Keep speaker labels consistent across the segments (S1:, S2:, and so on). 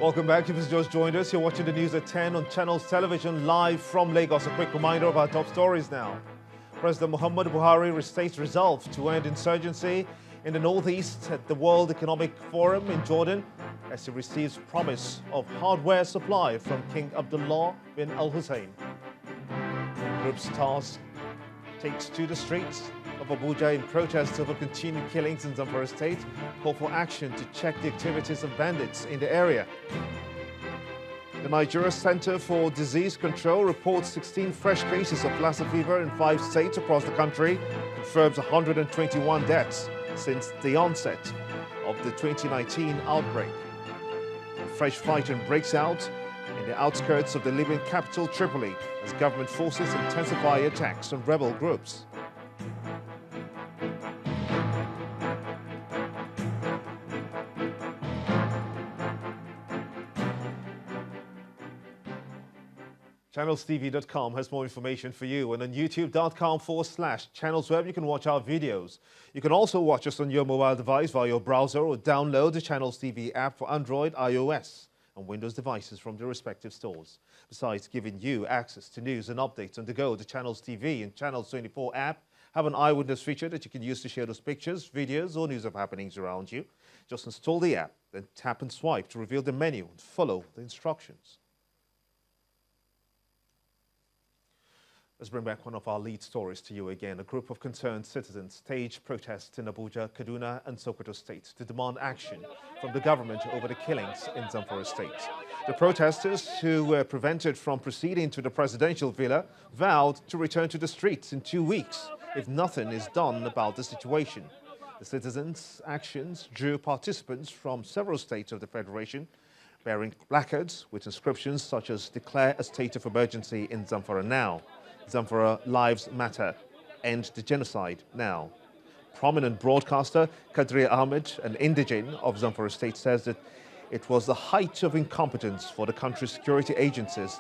S1: Welcome back. If you've just joined us, you're watching the news at 10 on Channels Television live from Lagos. A quick reminder of our top stories now. President Muhammadu Buhari restates resolve to end insurgency in the northeast at the World Economic Forum in Jordan as he receives promise of hardware supply from King Abdullah bin Al-Hussein. Group stars takes to the streets of Abuja in protest over continued killings in Zamfara state, call for action to check the activities of bandits in the area. The Nigeria Center for Disease Control reports 16 fresh cases of Lassa fever in 5 states across the country, confirms 121 deaths since the onset of the 2019 outbreak. A fresh fighting breaks out in the outskirts of the Libyan capital Tripoli as government forces intensify attacks on rebel groups. ChannelsTV.com has more information for you, and on YouTube.com/ChannelsWeb you can watch our videos. You can also watch us on your mobile device via your browser or download the Channels TV app for Android, iOS and Windows devices from the respective stores. Besides giving you access to news and updates on the go, the Channels TV and Channels 24 app have an eyewitness feature that you can use to share those pictures, videos or news of happenings around you. Just install the app, then tap and swipe to reveal the menu and follow the instructions. Let's bring back one of our lead stories to you again. A group of concerned citizens staged protests in Abuja, Kaduna and Sokoto states to demand action from the government over the killings in Zamfara state. The protesters, who were prevented from proceeding to the presidential villa, vowed to return to the streets in 2 weeks if nothing is done about the situation. The citizens' actions drew participants from several states of the Federation, bearing placards with inscriptions such as "Declare a state of emergency in Zamfara now," "Zamfara Lives Matter," "End the Genocide Now." Prominent broadcaster Kadri Ahmed, an indigene of Zamfara state, says that it was the height of incompetence for the country's security agencies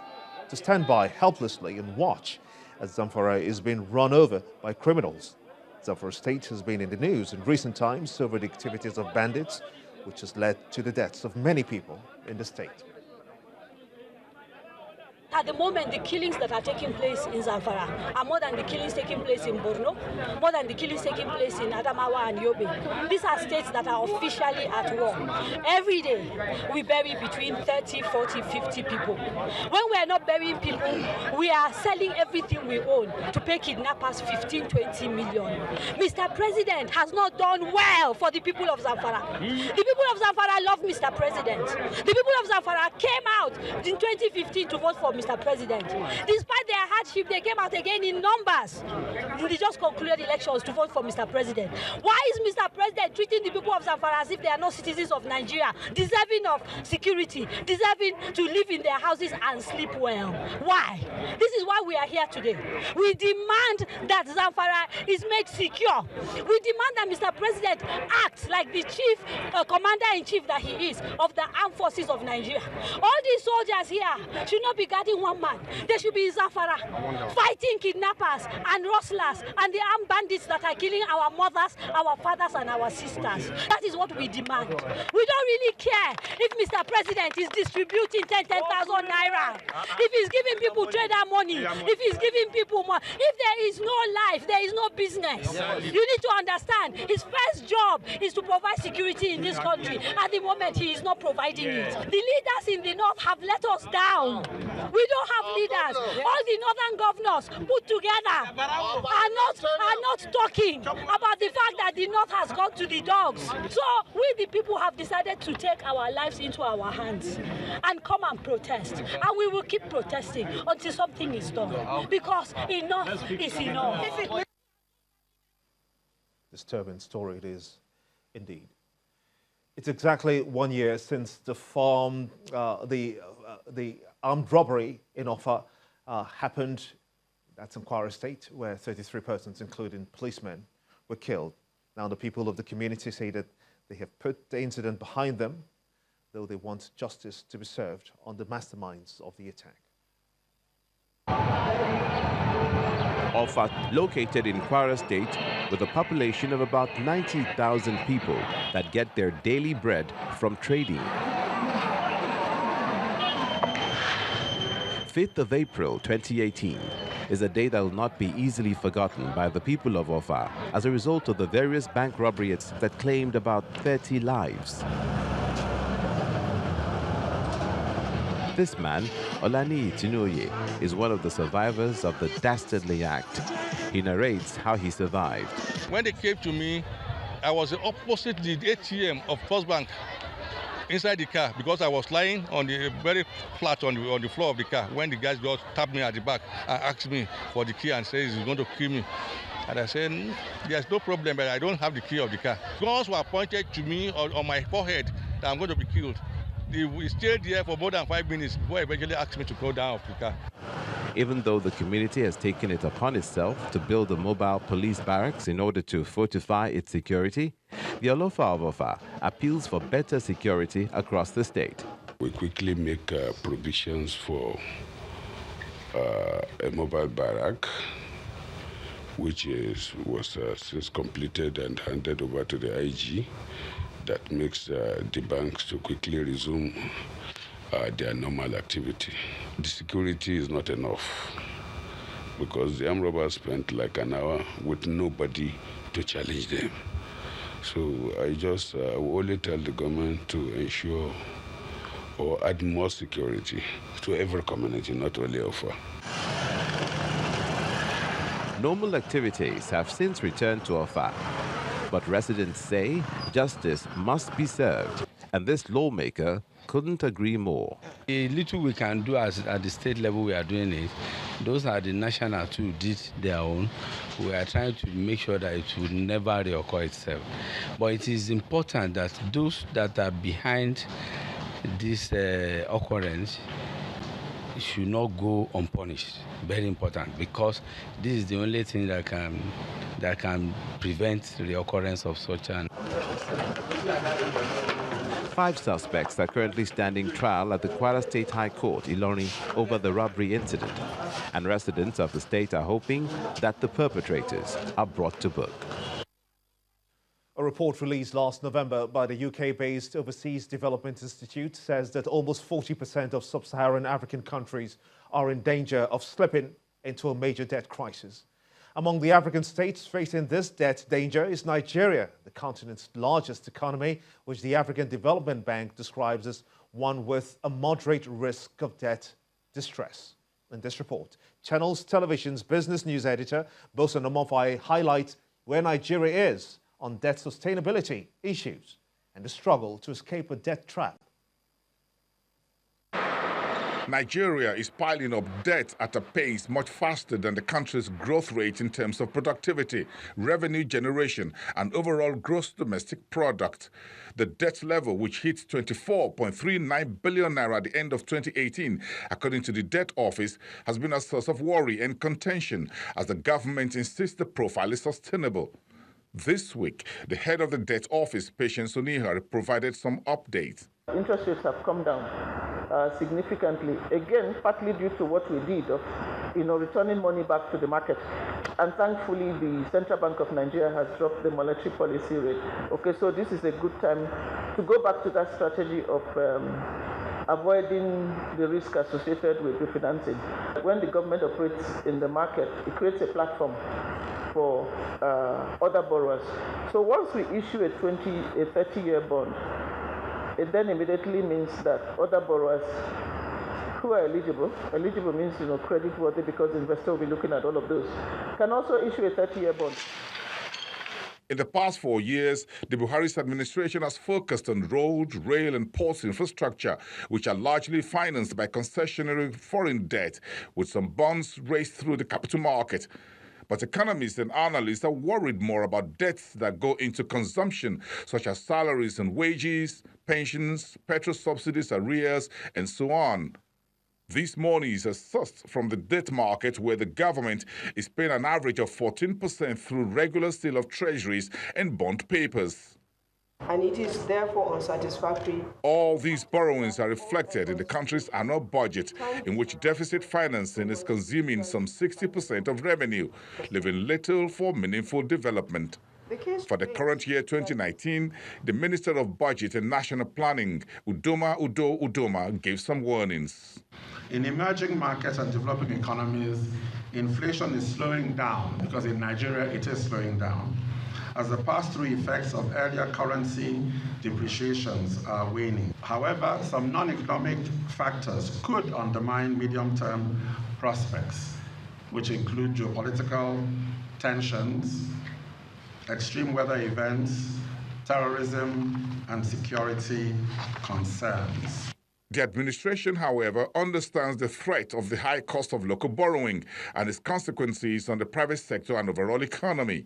S1: to stand by helplessly and watch as Zamfara is being run over by criminals. Zamfara state has been in the news in recent times over the activities of bandits, which has led to the deaths of many people in the state.
S2: At the moment, the killings that are taking place in Zamfara are more than the killings taking place in Borno, more than the killings taking place in Adamawa and Yobe. These are states that are officially at war. Every day, we bury between 30, 40, 50 people. When we are not burying people, we are selling everything we own to pay kidnappers 15, 20 million. Mr. President has not done well for the people of Zamfara. The people of Zamfara love Mr. President. The people of Zamfara came out in 2015 to vote for Mr. President. Despite their hardship, they came out again in numbers in the just concluded elections to vote for Mr. President. Why is Mr. President treating the people of Zamfara as if they are not citizens of Nigeria, deserving of security, deserving to live in their houses and sleep well? Why? This is why we are here today. We demand that Zamfara is made secure. We demand that Mr. President acts like the chief commander-in-chief that he is of the armed forces of Nigeria. All these soldiers here should not be guarding one man. They should be in Zamfara, fighting kidnappers and rustlers and the armed bandits that are killing our mothers, our fathers and our sisters. That is what we demand. We don't really care if Mr. President is distributing 10,000 naira, if he's giving people trader money, if he's giving people money. If there is no life, there is no business. You need to understand, his first job is to provide security in this country. At the moment, he is not providing it. The leaders in the north have let us down. We don't have leaders. All the northern governors put together are not talking about the fact that the north has gone to the dogs. So we the people have decided to take our lives into our hands and come and protest. And we will keep protesting until something is done. Because enough is enough.
S1: Disturbing story it is indeed. It's exactly 1 year since the armed robbery in Offa happened. That's in Kwara State, where 33 persons, including policemen, were killed. Now the people of the community say that they have put the incident behind them, though they want justice to be served on the masterminds of the attack.
S3: Offa, located in Kwara State, with a population of about 90,000 people that get their daily bread from trading. 5th of April 2018 is a day that will not be easily forgotten by the people of Offa as a result of the various bank robberies that claimed about 30 lives. This man, Olani Tinoye, is one of the survivors of the dastardly act. He narrates how he survived.
S4: When they came to me, I was opposite the ATM of First Bank, inside the car, because I was lying on the very flat on the floor of the car when the guys just tapped me at the back and asked me for the key and said he's going to kill me. And I said, there's no problem, but I don't have the key of the car. Guns were pointed to me on my forehead that I'm going to be killed. We stayed there for more than 5 minutes before eventually asked me to go down off the car.
S3: Even though the community has taken it upon itself to build a mobile police barracks in order to fortify its security, the Olofa of Offa appeals for better security across the state.
S5: We quickly make provisions for a mobile barrack, which was since completed and handed over to the IG. That makes the banks to quickly resume their normal activity. The security is not enough because the armed robbers spent like an hour with nobody to challenge them. So I just will only tell the government to ensure or add more security to every community, not only Offa.
S3: Normal activities have since returned to Offa, but residents say justice must be served, and this lawmaker couldn't agree more.
S6: The little we can do at the state level, we are doing it. Those are the national too did their own. We are trying to make sure that it will never reoccur itself. But it is important that those that are behind this occurrence should not go unpunished. Very important, because this is the only thing that can prevent the occurrence of such an.
S3: 5 suspects are currently standing trial at the Kwara State High Court, Ilorin, over the robbery incident. And residents of the state are hoping that the perpetrators are brought to book.
S1: A report released last November by the UK-based Overseas Development Institute says that almost 40% of sub-Saharan African countries are in danger of slipping into a major debt crisis. Among the African states facing this debt danger is Nigeria, the continent's largest economy, which the African Development Bank describes as one with a moderate risk of debt distress. In this report, Channels Television's business news editor, Bosa Nomofai, highlights where Nigeria is on debt sustainability issues and the struggle to escape a debt trap.
S7: Nigeria is piling up debt at a pace much faster than the country's growth rate in terms of productivity, revenue generation, and overall gross domestic product. The debt level, which hit 24.39 billion naira at the end of 2018, according to the Debt Office, has been a source of worry and contention as the government insists the profile is sustainable. This week, the head of the Debt Office, Patience Onihar, provided some updates.
S8: Interest rates have come down significantly, again, partly due to what we did of returning money back to the market. And thankfully, the Central Bank of Nigeria has dropped the monetary policy rate. Okay, so this is a good time to go back to that strategy of avoiding the risk associated with refinancing. When the government operates in the market, it creates a platform for other borrowers. So once we issue a 30-year bond, it then immediately means that other borrowers who are eligible means credit worthy, because the investor will be looking at all of those, can also issue a 30-year bond.
S7: In the past 4 years, the Buhari's administration has focused on road, rail, and ports infrastructure, which are largely financed by concessionary foreign debt, with some bonds raised through the capital market. But economists and analysts are worried more about debts that go into consumption, such as salaries and wages, pensions, petrol subsidies, arrears, and so on. These monies are sourced from the debt market, where the government is paying an average of 14% through regular sale of treasuries and bond papers.
S9: And it is therefore unsatisfactory.
S7: All these borrowings are reflected in the country's annual budget, in which deficit financing is consuming some 60% of revenue, leaving little for meaningful development. For the current year 2019, the Minister of Budget and National Planning, Udoma, gave some warnings.
S10: In emerging markets and developing economies, inflation is slowing down because in Nigeria it is slowing down, as the pass-through effects of earlier currency depreciations are waning. However, some non-economic factors could undermine medium-term prospects, which include geopolitical tensions, extreme weather events, terrorism, and security concerns.
S7: The administration, however, understands the threat of the high cost of local borrowing and its consequences on the private sector and overall economy.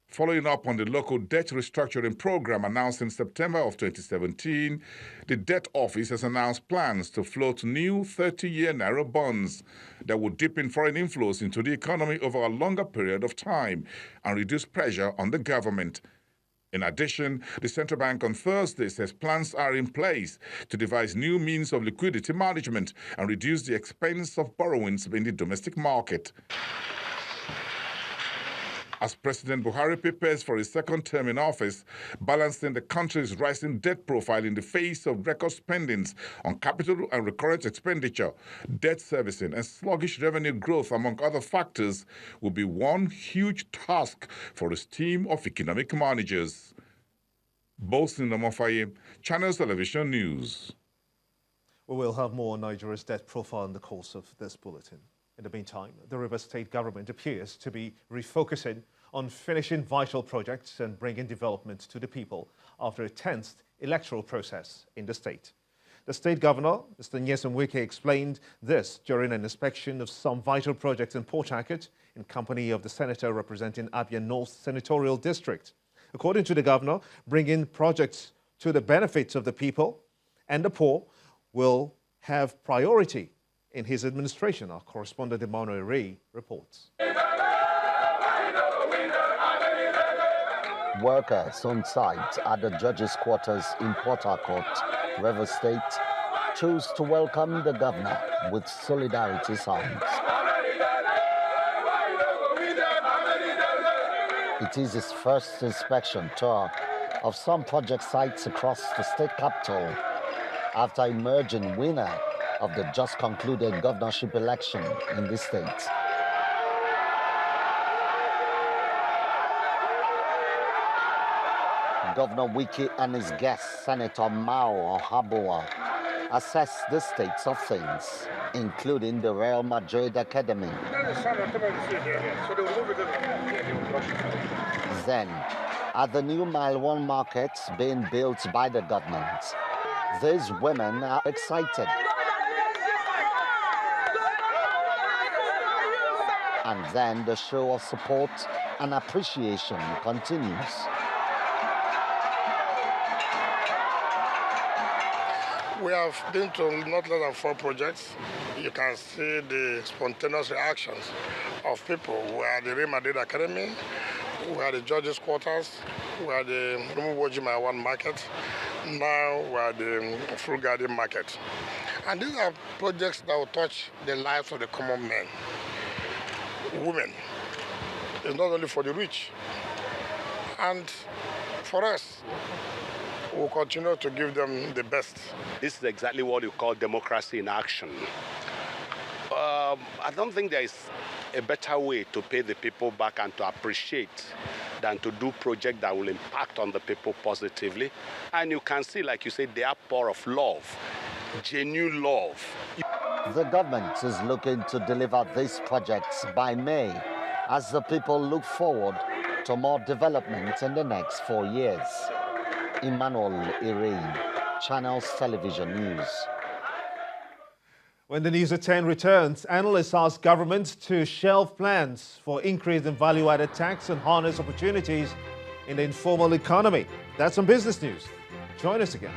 S7: Following up on the local debt restructuring program announced in September of 2017, the Debt Office has announced plans to float new 30-year Naira bonds that would deepen foreign inflows into the economy over a longer period of time and reduce pressure on the government. In addition, the central bank on Thursday says plans are in place to devise new means of liquidity management and reduce the expense of borrowings in the domestic market. As President Buhari prepares for his second term in office, balancing the country's rising debt profile in the face of record spendings on capital and recurrent expenditure, debt servicing, and sluggish revenue growth, among other factors, will be one huge task for his team of economic managers. Boasting Omofaye, Channels Television News.
S1: We will have more on Nigeria's debt profile in the course of this bulletin. In the meantime, the Rivers State government appears to be refocusing on finishing vital projects and bringing development to the people after a tense electoral process in the state. The state governor, Mr. Nyesom Wike, explained this during an inspection of some vital projects in Port Harcourt in company of the senator representing Abia North Senatorial District. According to the governor, bringing projects to the benefit of the people and the poor will have priority in his administration. Our correspondent Emmanuel Ray reports.
S11: Workers on site at the judges' quarters in Port Harcourt, Rivers State, chose to welcome the governor with solidarity signs. It is his first inspection tour of some project sites across the state capital after emerging winner of the just concluded governorship election in the state. Governor Wike and his guest, Senator Mao Ohaboa, assessed the states of things, including the Real Madrid Academy. Then, at the new Mile 1 markets being built by the government, these women are excited. And then the show of support and appreciation continues.
S12: We have been to not less than 4 projects. You can see the spontaneous reactions of people. We are the Real Madrid Academy, we are the judges' quarters, we are the Mile 1 market, now we are the Full Garden market. And these are projects that will touch the lives of the common men. Women. It's not only for the rich. And for us, we'll continue to give them the best.
S13: This is exactly what you call democracy in action. I don't think there is a better way to pay the people back and to appreciate than to do projects that will impact on the people positively. And you can see, like you said, the outpour of love, genuine love.
S11: The government is looking to deliver these projects by May as the people look forward to more development in the next 4 years. Emmanuel Irene, Channels Television News.
S1: When the News at 10 returns, analysts ask government to shelve plans for increase in value-added tax and harness opportunities in the informal economy. That's some business news. Join us again.